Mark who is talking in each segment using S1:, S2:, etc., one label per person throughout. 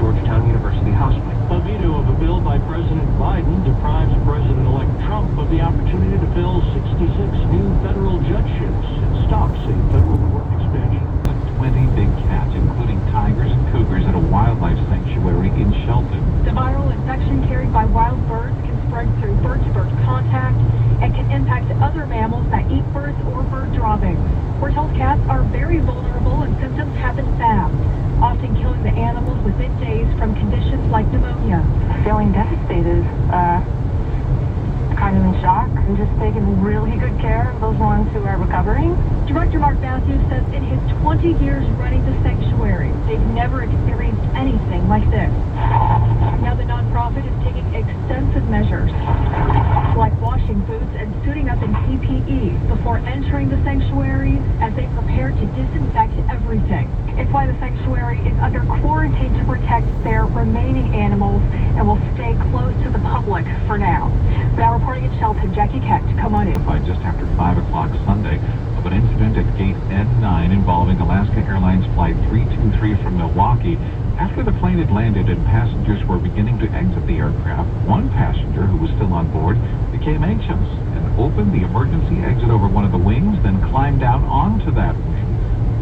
S1: Georgetown University Hospital.
S2: A veto of a bill by President Biden deprives President-elect Trump of the opportunity to fill 66 new federal judgeships and stops a federal court expansion.
S3: 20 big cats, including tigers and cougars, at a wildlife sanctuary in Shelton.
S4: The viral infection carried by wild birds can spread through bird-to-bird contact and can impact other mammals that eat birds or bird droppings. We're told cats are very vulnerable and symptoms happen fast, often killing the animals within days from conditions like pneumonia.
S5: Feeling devastated, kind of in shock, and just taking really good care of those ones who are recovering.
S4: Director Mark Matthews says in his 20 years running the sanctuary, they've never experienced anything like this. Now the nonprofit is taking extensive measures, like washing boots and suiting up in PPE before entering the sanctuary as they prepare to disinfect everything. It's why the sanctuary is under quarantine to protect their remaining animals and will stay closed to the public for now. Now reporting in Shelton, Jackie Kent, KOMO News.
S3: By just after 5 o'clock Sunday of an incident at gate N9 involving Alaska Airlines Flight 323 from Milwaukee. After the plane had landed and passengers were beginning to exit the aircraft, one passenger who was still on board became anxious and opened the emergency exit over one of the wings, then climbed down onto that wing.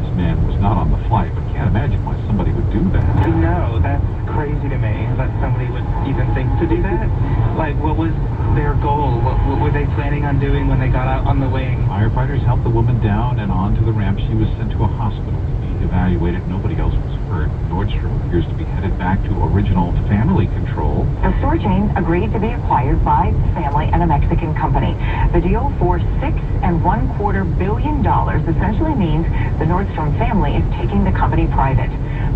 S3: This man was not on the flight, but can't imagine why somebody would do that.
S1: No, that's crazy to me that somebody would even think to do that. Like, what was their goal? What were they planning on doing when they got out on the wing?
S3: Firefighters helped the woman down and onto the ramp. She was sent to a hospital to be evaluated. Nobody else was hurt. Nordstrom appears to be headed back to original family control.
S5: The store chain agreed to be acquired by the family and a Mexican company. The deal for $6.25 billion essentially means the Nordstrom family is taking the company private.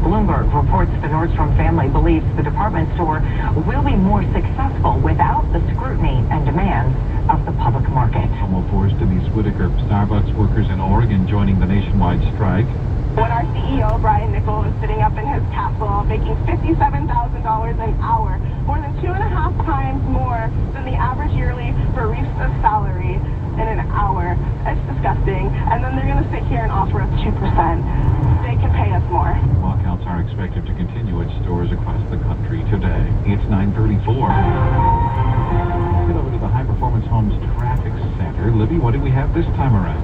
S5: Bloomberg reports the Nordstrom family believes the department store will be more successful without the scrutiny and demands of the public market.
S3: Almost forced Denise Whitaker, Starbucks workers in Oregon joining the nationwide strike.
S6: When our CEO, Brian Nichols, is sitting up in his castle making $57,000 an hour, more than 2.5 times more than the average yearly barista salary in an hour. It's disgusting. And then they're going to sit here and offer us 2%. They can pay us more.
S3: Walkouts are expected to continue at stores across the country today. It's 9:34. Get over to the High Performance Homes Traffic Center. Libby, what do we have this time around?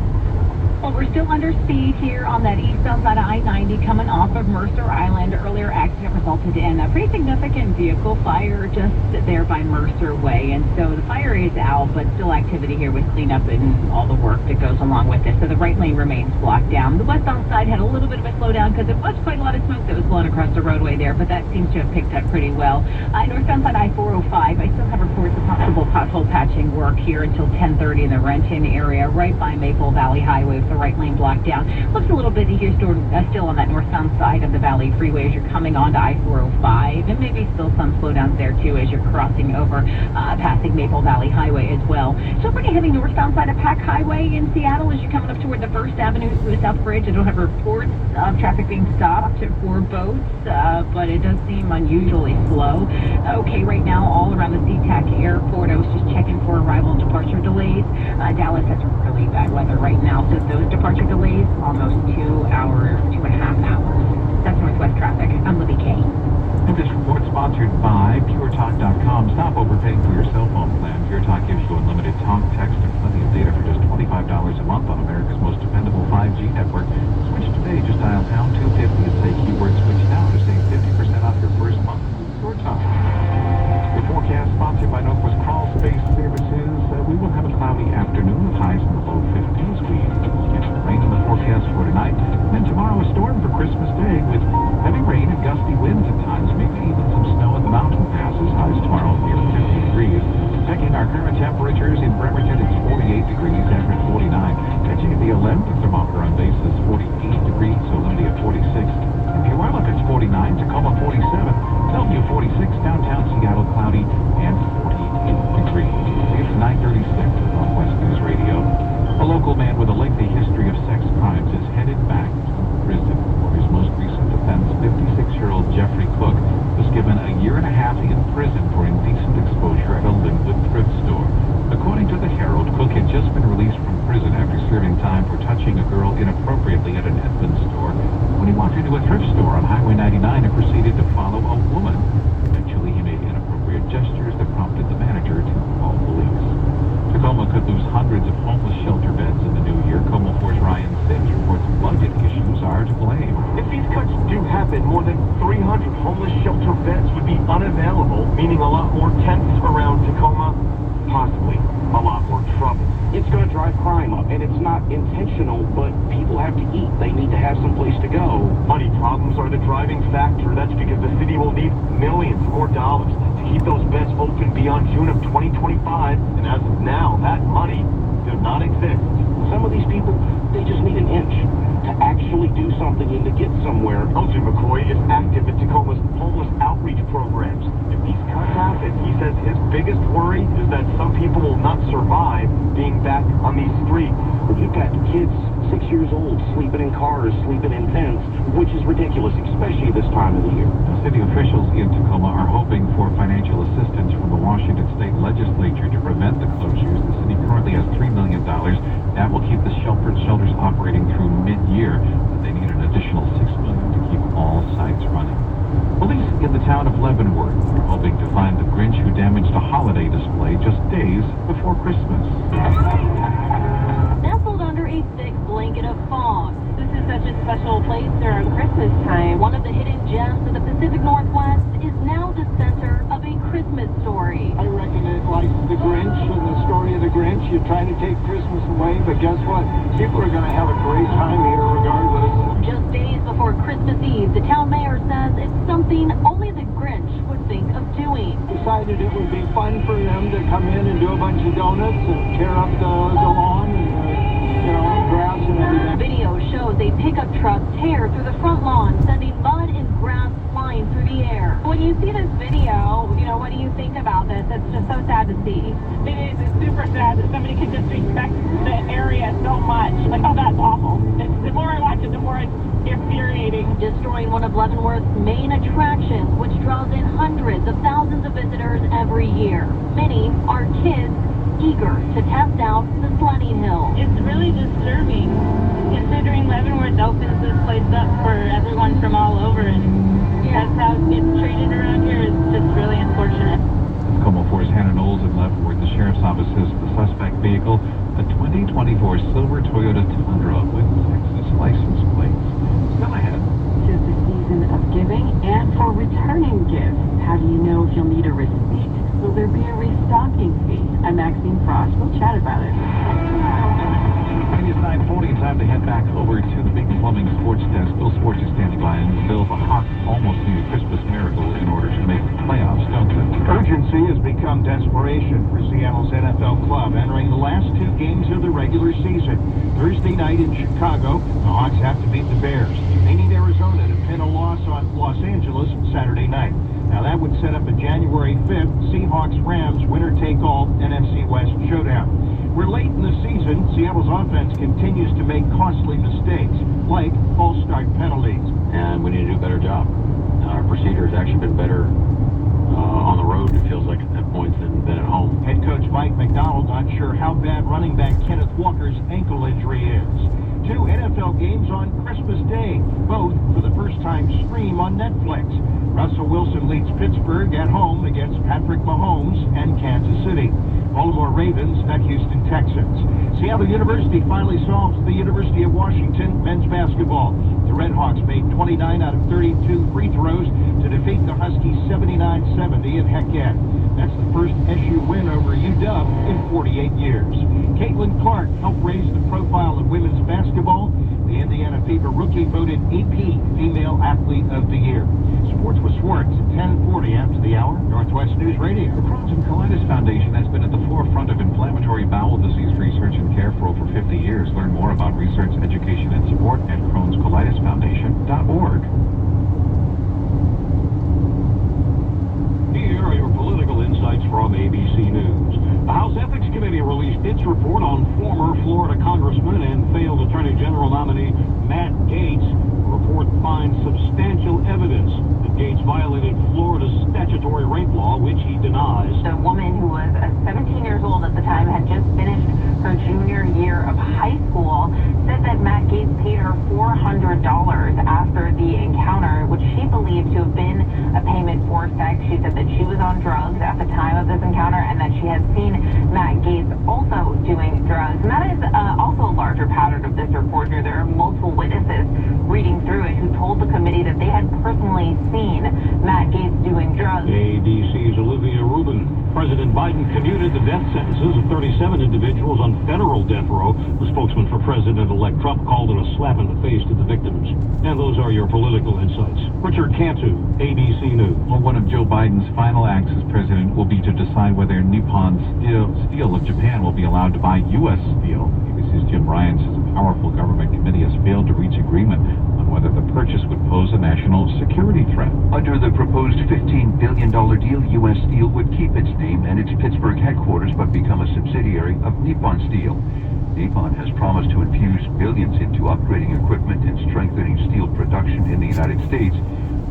S7: Well, we're still under speed here on that eastbound side of I-90 coming off of Mercer Island. Earlier accident resulted in a pretty significant vehicle fire just there by Mercer Way. And so the fire is out, but still activity here with cleanup and all the work that goes along with it. So the right lane remains blocked down. The westbound side had a little bit of a slowdown because it was quite a lot of smoke that was blowing across the roadway there, but that seems to have picked up pretty well. Northbound side I-405, I still have reports of possible pothole patching work here until 10:30 in the Renton area, right by Maple Valley Highway. The right lane blocked down. Looks a little busy here still on that northbound side of the Valley Freeway as you're coming onto I-405, and maybe still some slowdowns there too as you're crossing over, passing Maple Valley Highway as well. Still pretty heavy northbound side of Pack Highway in Seattle as you're coming up toward the First Avenue South Bridge. I don't have reports of traffic being stopped for boats, but it does seem unusually slow. Okay, right now all around the SeaTac Airport, I was just checking for arrival and departure delays. Dallas has really bad weather right now, so those departure delays almost 2.5 hours. That's Northwest traffic. I'm Libby Kane.
S3: And this report sponsored by PureTalk.com. Stop overpaying for your cell phone plan. Pure Talk gives you unlimited talk, text, and plenty of data for just $25 a month on America's most dependable 5G network. Switch today. Just dial pound 250 and say keyword switch now to save 50% off your first month. Pure Talk. The forecast sponsored by Northwest Crawl Space Services. We will have a cloudy afternoon with highs in the low 50s. We get some rain in the forecast for tonight. And then tomorrow a storm for Christmas Day with heavy rain and gusty winds at times, maybe even some snow at the mountain passes. Highs tomorrow near 50 degrees. Checking our current temperatures in Bremerton, it's 48 degrees, Everett 49. Catching at the 11th thermometer on base is 48 degrees, so Olympia 46. In Puyallup, it's 49 degrees.
S2: beds would be unavailable, meaning a lot more tents around Tacoma, possibly a lot more trouble.
S8: It's going to drive crime up, and it's not intentional, but people have to eat. They need to have some place to go.
S2: Money problems are the driving factor. That's because the city will need millions more dollars to keep those beds open beyond June of 2025. And as of now, that money does not exist.
S8: Some of these people, they just need an inch to actually do something and to get somewhere.
S2: Elgin McCoy is active in Tacoma's homeless outreach programs. If these cuts happen, he says his biggest worry is that some people will not survive being back on these streets.
S8: You've got kids 6 years old sleeping in cars, sleeping in tents, which is ridiculous, especially this time of the year.
S3: City officials in Tacoma are hoping for financial assistance from the Washington State Legislature to prevent the closures. The city currently has $3 million. That will keep the shelters operating through mid-year, but they need an additional $6 million to keep all sites running. Police in the town of Leavenworth are hoping to find the Grinch who damaged a holiday display just days before Christmas.
S9: Nestled under a thick blanket of fog. This is such a special place during Christmas time. One of the hidden gems of the Pacific Northwest is now the center of a Christmas story.
S10: I reckon it like the Grinch and the story of the Grinch. You're trying to take Christmas away, but guess what? People are going to have a great time here regardless.
S9: Just days before Christmas Eve, the town mayor says it's something only the Grinch would think of doing.
S10: Decided it would be fun for them to come in and do a bunch of donuts and tear up the lawn and grass and everything.
S9: Video shows a pickup truck tear through the front lawn, sending mud and grass flying through the air. When you see this video, what do you think about this? It's just so sad to see.
S6: It is. It's super sad that somebody could disrespect the area so much. Like, oh, that's awful. The more I watch it, the more it's infuriating.
S9: Destroying one of Leavenworth's main attractions, which draws in hundreds of thousands of visitors every year. Many are kids eager to test out the sledding hill.
S6: It's really disturbing, considering Leavenworth opens this place up for everyone from all over, and that's how it's treated around here. It's just really unfortunate.
S3: Tacoma Force Hannah Knowles in Leavenworth. The sheriff's office says the suspect vehicle, a 2024 silver Toyota Tundra with Texas license plates. Still ahead.
S11: Tis the season of giving and for returning gifts. How do you know if you'll need a receipt? Will there be a restocking fee? I'm Maxine Frost. We'll chat about it.
S3: It's 9:40. Time to head back over to the big plumbing sports desk. Bill Sports is standing by, and Bill, the Hawks almost need a Christmas miracle in order to make the playoffs, don't they?
S10: Urgency has become desperation for Seattle's NFL club entering the last two games of the regular season. Thursday night in Chicago, the Hawks have to beat the Bears. They need Arizona to pin a loss on Los Angeles Saturday night. Now that would set up a January 5th Seahawks-Rams winner-take-all NFC West showdown. We're late in the season. Seattle's offense continues to make costly mistakes, like false start penalties.
S8: And we need to do a better job. Our procedure has actually been better on the road, it feels like, at points than at home.
S10: Head coach Mike McDonald not sure how bad running back Kenneth Walker's ankle injury is. 2 NFL games on Christmas Day, both for the first time stream on Netflix. Russell Wilson leads Pittsburgh at home against Patrick Mahomes and Kansas City. Baltimore Ravens at Houston Texans. Seattle University finally solves the University of Washington men's basketball. The Redhawks made 29 out of 32 free throws to defeat the Huskies 79-70 in Heck-Ed. That's the first SU win over UW in 48 years. Caitlin Clark helped raise the profile of women's basketball. The Indiana Fever rookie voted AP Female Athlete of the Year. Sports with Schwartz at 10:40 after the hour. Northwest News Radio.
S3: The Crohn's and Colitis Foundation has been at the forefront of inflammatory bowel disease research and care for over 50 years. Learn more about research, education, and support at Crohn'sColitisFoundation.org.
S2: Here are your political insights from ABC News. The House Ethics Committee released its report on former Florida Congressman and failed Attorney General nominee Matt Gaetz. The report finds substantial evidence that Gaetz violated Florida's statutory rape law, which he denies.
S5: The woman who was 17 years old at the time had just finished her junior year of high school, said that Matt Gaetz paid her $400 after the encounter, which she believed to have been a payment for sex. She said that she was on drugs at the time of this encounter and that she had seen Matt Gaetz also doing drugs. And that is also a larger pattern of this report here. There are multiple witnesses reading through it who told the committee that they had personally seen Matt Gaetz doing drugs.
S2: ABC's Olivia Rubin. President Biden commuted the death sentences of 37 individuals on federal death row. The spokesman for President-elect Trump called it a slap in the face to the victims. And those are your political insights. Richard Cantu, ABC News.
S3: Well, one of Joe Biden's final acts as president will be to decide whether Nippon Steel of Japan will be allowed to buy U.S. steel. ABC's Jim Ryan says a powerful government committee has failed to reach agreement on whether the purchase would pose a national security threat.
S12: Under the proposed $15 billion deal, U.S. Steel would keep its name and its Pittsburgh headquarters but become a subsidiary of Nippon Steel. Nippon has promised to infuse billions into upgrading equipment and strengthening steel production in the United States,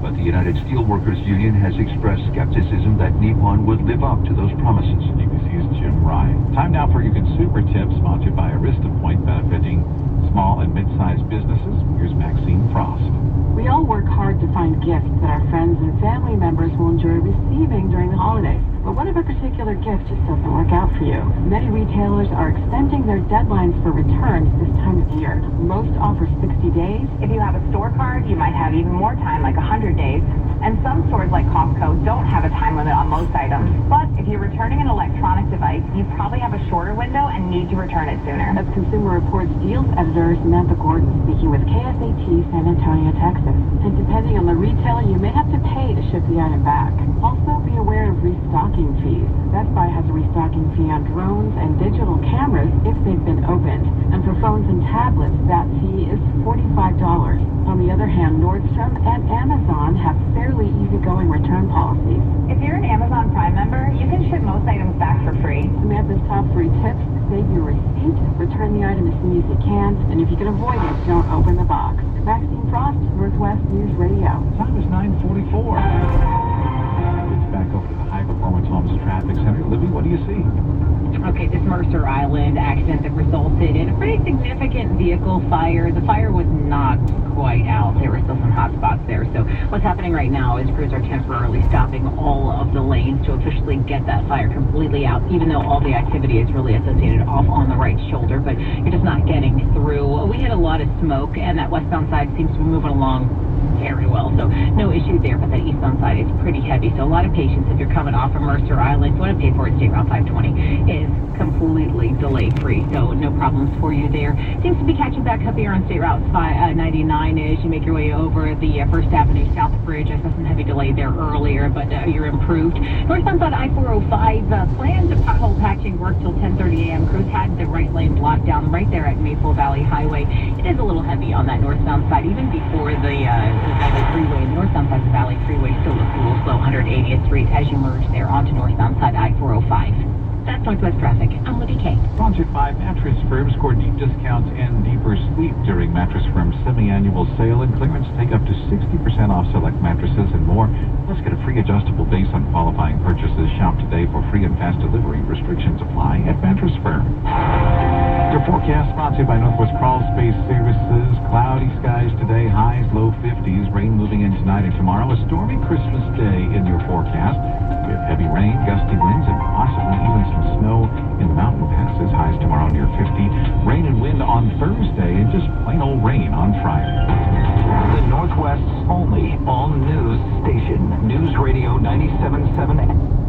S12: but the United Steelworkers Union has expressed skepticism that Nippon would live up to those promises.
S3: ABC's Jim Ryan. Time now for your consumer tips, sponsored by Arista Point, benefiting small and mid-sized businesses. Here's Maxine Frost.
S11: We all work hard to find gifts that our friends and family members will enjoy receiving during the holidays. But what if a particular gift just doesn't work out for you? Many retailers are extending their deadlines for returns this time of year. Most offer 60 days.
S5: If you have a store card, you might have even more time, like 100 days. And some stores like Costco don't have a time limit on most items. But if you're returning an electronic device, you probably have a shorter window and need to return it sooner.
S11: That's Consumer Reports Deals editor Samantha Gordon speaking with KSAT San Antonio, Texas. And depending on the retailer, you may have to pay to ship the item back. Also, be aware of restocking fees. Best Buy has a restocking fee on drones and digital cameras if they've been opened. And for phones and tablets, that fee is $45. On the other hand, Nordstrom and Amazon have fairly easygoing return policies.
S5: If you're an Amazon Prime member, you can ship most items back for free.
S11: Samantha's top 3 tips: save your receipt, return the item as soon as you can, and if you can avoid it, don't open the box. Maxine Frost, Northwest News Radio.
S3: Time is 9:44. It's back over to the High Performance Homes Traffic Center. Libby, what do you see?
S7: Okay, this Mercer Island accident that resulted in a pretty significant vehicle fire. The fire was not quite out. There were still some hot spots there. So what's happening right now is crews are temporarily stopping all of the lanes to officially get that fire completely out, even though all the activity is really associated off on the right shoulder, but you're just not getting through. We had a lot of smoke, and that westbound side seems to be moving along very well, so no issue there, but that eastbound side is pretty heavy. So a lot of patience if you're coming off of Mercer Island. You want to pay for it, State Route 520 is completely delay-free, so no problems for you there. Seems to be catching back up here on State Route 99 as you make your way over the First Avenue South Bridge. I saw some heavy delay there earlier, but you're improved. Northbound on I-405, planned pothole patching work till 10:30 a.m. Crews had the right lane blocked down right there at Maple Valley Highway. It is a little heavy on that northbound side, even before the Valley Freeway. The northbound side of the Valley Freeway still looks a little slow, 180th Street, as you merge there onto northbound side I-405. That's Northwest Traffic. I'm Libby Kate.
S3: Sponsored by Mattress Firm. Score deep discounts and deeper sleep during Mattress Firm's semi-annual sale and clearance. Take up to 60% off select mattresses and more. Plus, get a free adjustable base on qualifying purchases. Shop today for free and fast delivery. Restrictions apply at Mattress Firm. Your forecast sponsored by Northwest Crawl Space Services. Cloudy skies today, highs low 50s. Rain moving in tonight and tomorrow. A stormy Christmas day in your forecast with heavy rain, gusty winds, and possibly even some snow in the mountain passes. Highs tomorrow near 50. Rain and wind on Thursday, and just plain old rain on Friday.
S12: The Northwest's only all-news station, News Radio 97.7.